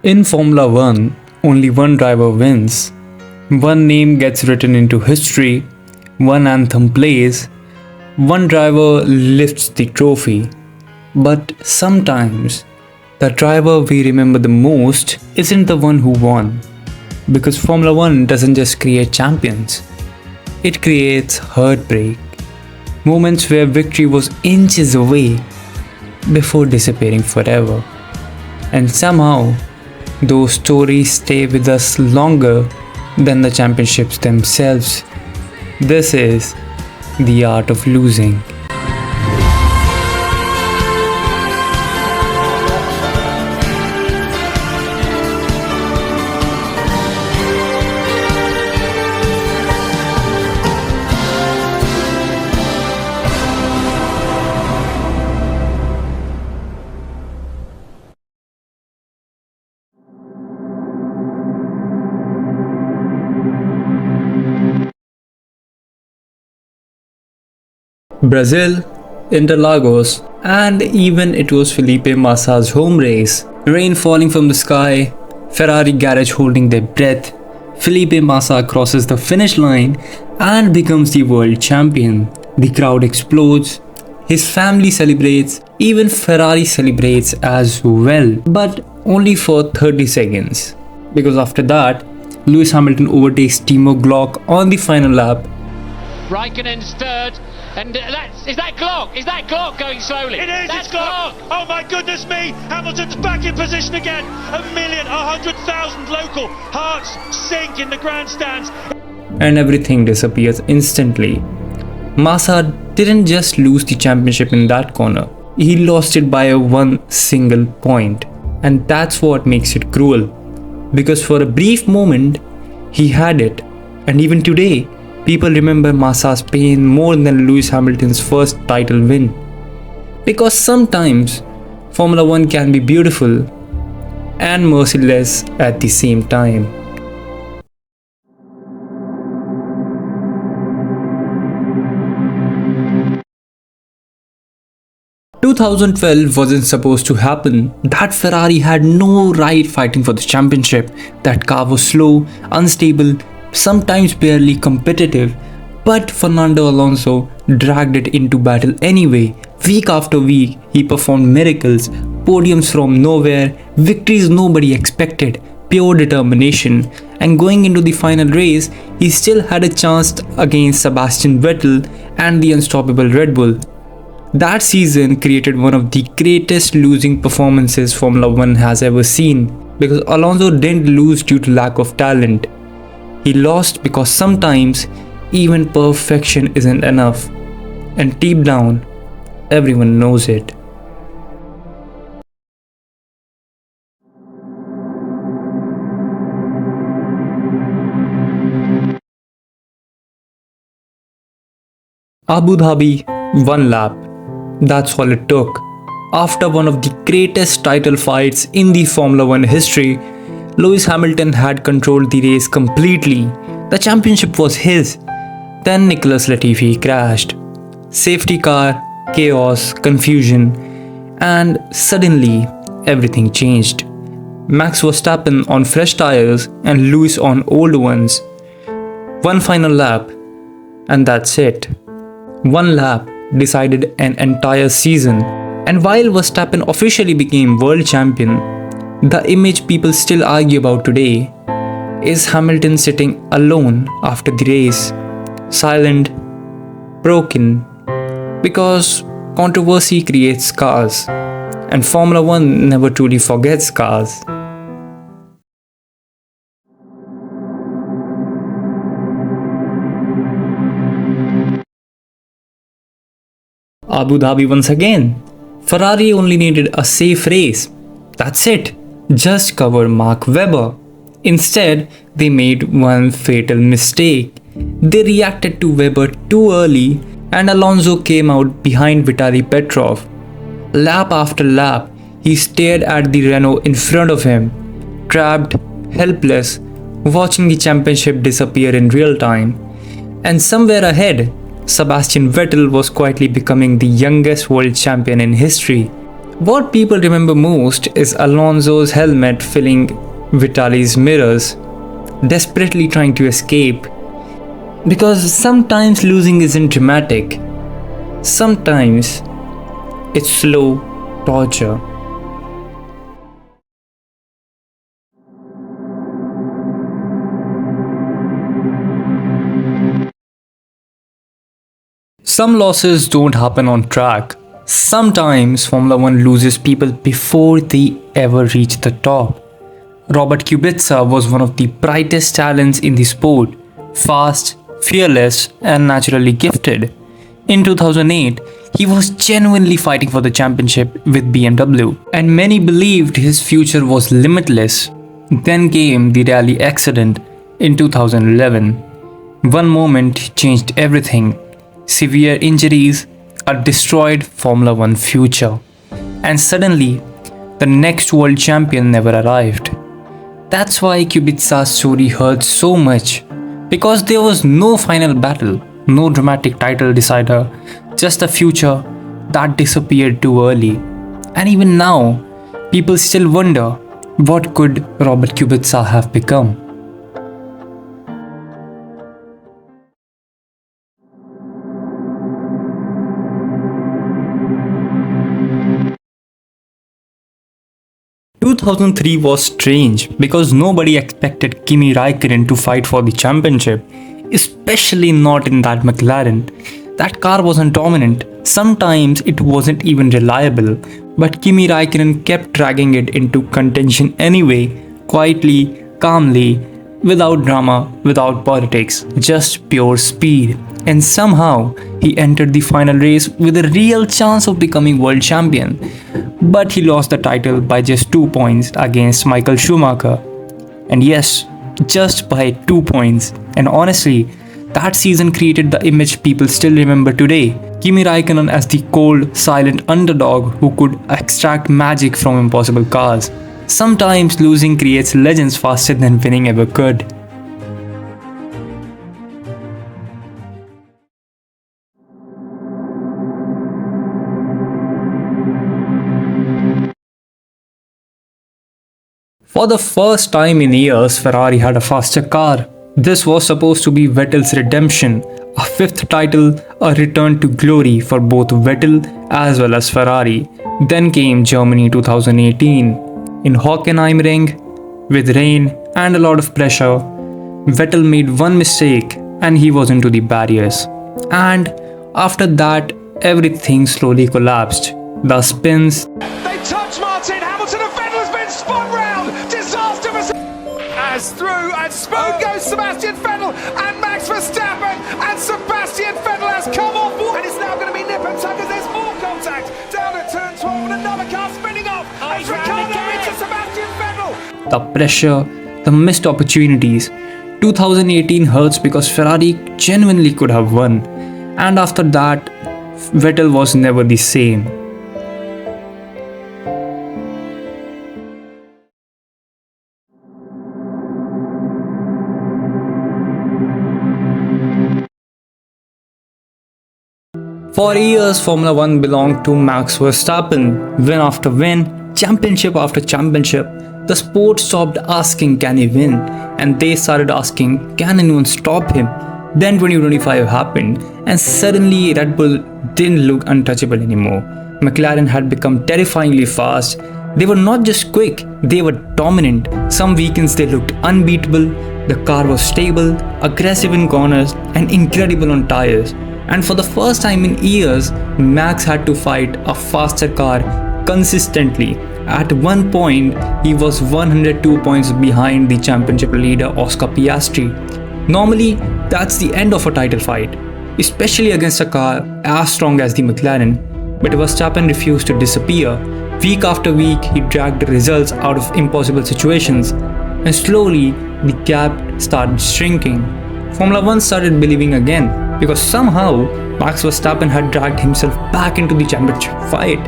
In Formula One, only one driver wins. One name gets written into history, one anthem plays, one driver lifts the trophy. But sometimes, the driver we remember the most isn't the one who won. Because Formula One doesn't just create champions, it creates heartbreak. Moments where victory was inches away before disappearing forever. And somehow, those stories stay with us longer than the championships themselves. This is the art of losing. Brazil, Interlagos, and even it was Felipe Massa's home race. Rain falling from the sky, Ferrari garage holding their breath. Felipe Massa crosses the finish line and becomes the world champion. The crowd explodes, his family celebrates, even Ferrari celebrates as well, but only for 30 seconds. Because after that, Lewis Hamilton overtakes Timo Glock on the final lap. Raikkonen's third, and is that Glock? Is that Glock going slowly? It is, That's it's Glock. Oh my goodness me, Hamilton's back in position again. 100,000 local hearts sink in the grandstands. And everything disappears instantly. Massa didn't just lose the championship in that corner, he lost it by one single point. And that's what makes it cruel. Because for a brief moment, he had it. And even today, people remember Massa's pain more than Lewis Hamilton's first title win. Because sometimes, Formula One can be beautiful and merciless at the same time. "2012 wasn't supposed to happen. That Ferrari had no right fighting for the championship. That car was slow, unstable, sometimes barely competitive, but Fernando Alonso dragged it into battle anyway. Week after week, he performed miracles, podiums from nowhere, victories nobody expected, pure determination. And going into the final race, he still had a chance against Sebastian Vettel and the unstoppable Red Bull. That season created one of the greatest losing performances Formula One has ever seen, because Alonso didn't lose due to lack of talent. He lost because sometimes even perfection isn't enough, and deep down, everyone knows it. Abu Dhabi, one lap. That's all it took. After one of the greatest title fights in the Formula One history, Lewis Hamilton had controlled the race completely. The championship was his. Then Nicholas Latifi crashed. Safety car, chaos, confusion, and suddenly everything changed. Max Verstappen on fresh tires and Lewis on old ones. One final lap, and that's it. One lap decided an entire season. And while Verstappen officially became world champion, the image people still argue about today is Hamilton sitting alone after the race, silent, broken, because controversy creates scars, and Formula One never truly forgets scars. Abu Dhabi once again. Ferrari only needed a safe race. That's it. Just cover Mark Webber. Instead, they made one fatal mistake. They reacted to Webber too early and Alonso came out behind Vitali Petrov. Lap after lap, he stared at the Renault in front of him, trapped, helpless, watching the championship disappear in real time. And somewhere ahead, Sebastian Vettel was quietly becoming the youngest world champion in history. What people remember most is Alonso's helmet filling Vitali's mirrors, desperately trying to escape. Because sometimes losing isn't dramatic, sometimes it's slow torture. Some losses don't happen on track. Sometimes Formula One loses people before they ever reach the top. Robert Kubica was one of the brightest talents in the sport, fast, fearless, and naturally gifted. In 2008, he was genuinely fighting for the championship with BMW, and many believed his future was limitless. Then came the rally accident in 2011. One moment changed everything. Severe injuries, a destroyed Formula One future, and suddenly, the next world champion never arrived. That's why Kubica's story hurts so much, because there was no final battle, no dramatic title decider, just a future that disappeared too early. And even now, people still wonder, what could Robert Kubica have become? Two 2003 was strange because nobody expected Kimi Raikkonen to fight for the championship, especially not in that McLaren. That car wasn't dominant, sometimes it wasn't even reliable, but Kimi Raikkonen kept dragging it into contention anyway, quietly, calmly, without drama, without politics, just pure speed. And somehow, he entered the final race with a real chance of becoming world champion. But he lost the title by just 2 points against Michael Schumacher. And yes, just by 2 points. And honestly, that season created the image people still remember today. Kimi Raikkonen as the cold, silent underdog who could extract magic from impossible cars. Sometimes losing creates legends faster than winning ever could. For the first time in years, Ferrari had a faster car. This was supposed to be Vettel's redemption, a fifth title, a return to glory for both Vettel as well as Ferrari. Then came Germany 2018. In Hockenheimring, with rain and a lot of pressure, Vettel made one mistake and he was into the barriers. And after that, everything slowly collapsed. The spins, They touch Martin Hamilton and Vettel has been spun round. Disaster for as through and smooth goes Sebastian Vettel and Max Verstappen, and Sebastian Vettel has come off and it's now going to be nip and tuck as there's more contact down at turn 12 and another car spinning off as Ricciardo into Sebastian Vettel. the pressure, the missed opportunities. 2018 hurts because Ferrari genuinely could have won. And after that, Vettel was never the same. For years, Formula One belonged to Max Verstappen. Win after win, championship after championship, the sport stopped asking, can he win? And they started asking, can anyone stop him? Then 2025 happened, and suddenly Red Bull didn't look untouchable anymore. McLaren had become terrifyingly fast. They were not just quick, they were dominant. Some weekends they looked unbeatable. The car was stable, aggressive in corners, and incredible on tires. And for the first time in years, Max had to fight a faster car consistently. At one point, he was 102 points behind the championship leader Oscar Piastri. Normally, that's the end of a title fight, especially against a car as strong as the McLaren. But Verstappen refused to disappear. Week after week, he dragged the results out of impossible situations. And slowly, the gap started shrinking. Formula One started believing again, because somehow Max Verstappen had dragged himself back into the championship fight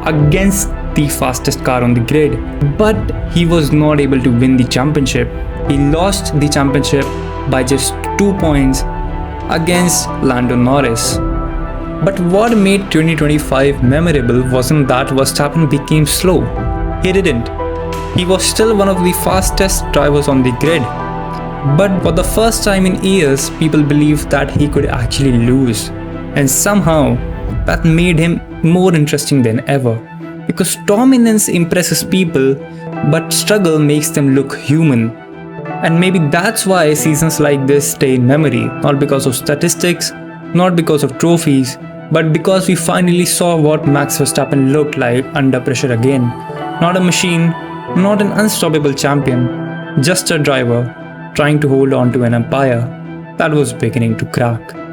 against the fastest car on the grid. But he was not able to win the championship. He lost the championship by just 2 points against Lando Norris. But what made 2025 memorable wasn't that Verstappen became slow. He didn't. He was still one of the fastest drivers on the grid. But for the first time in years, people believed that he could actually lose. And somehow, that made him more interesting than ever. Because dominance impresses people, but struggle makes them look human. And maybe that's why seasons like this stay in memory, not because of statistics, not because of trophies, but because we finally saw what Max Verstappen looked like under pressure again. Not a machine, not an unstoppable champion, just a driver trying to hold on to an empire that was beginning to crack.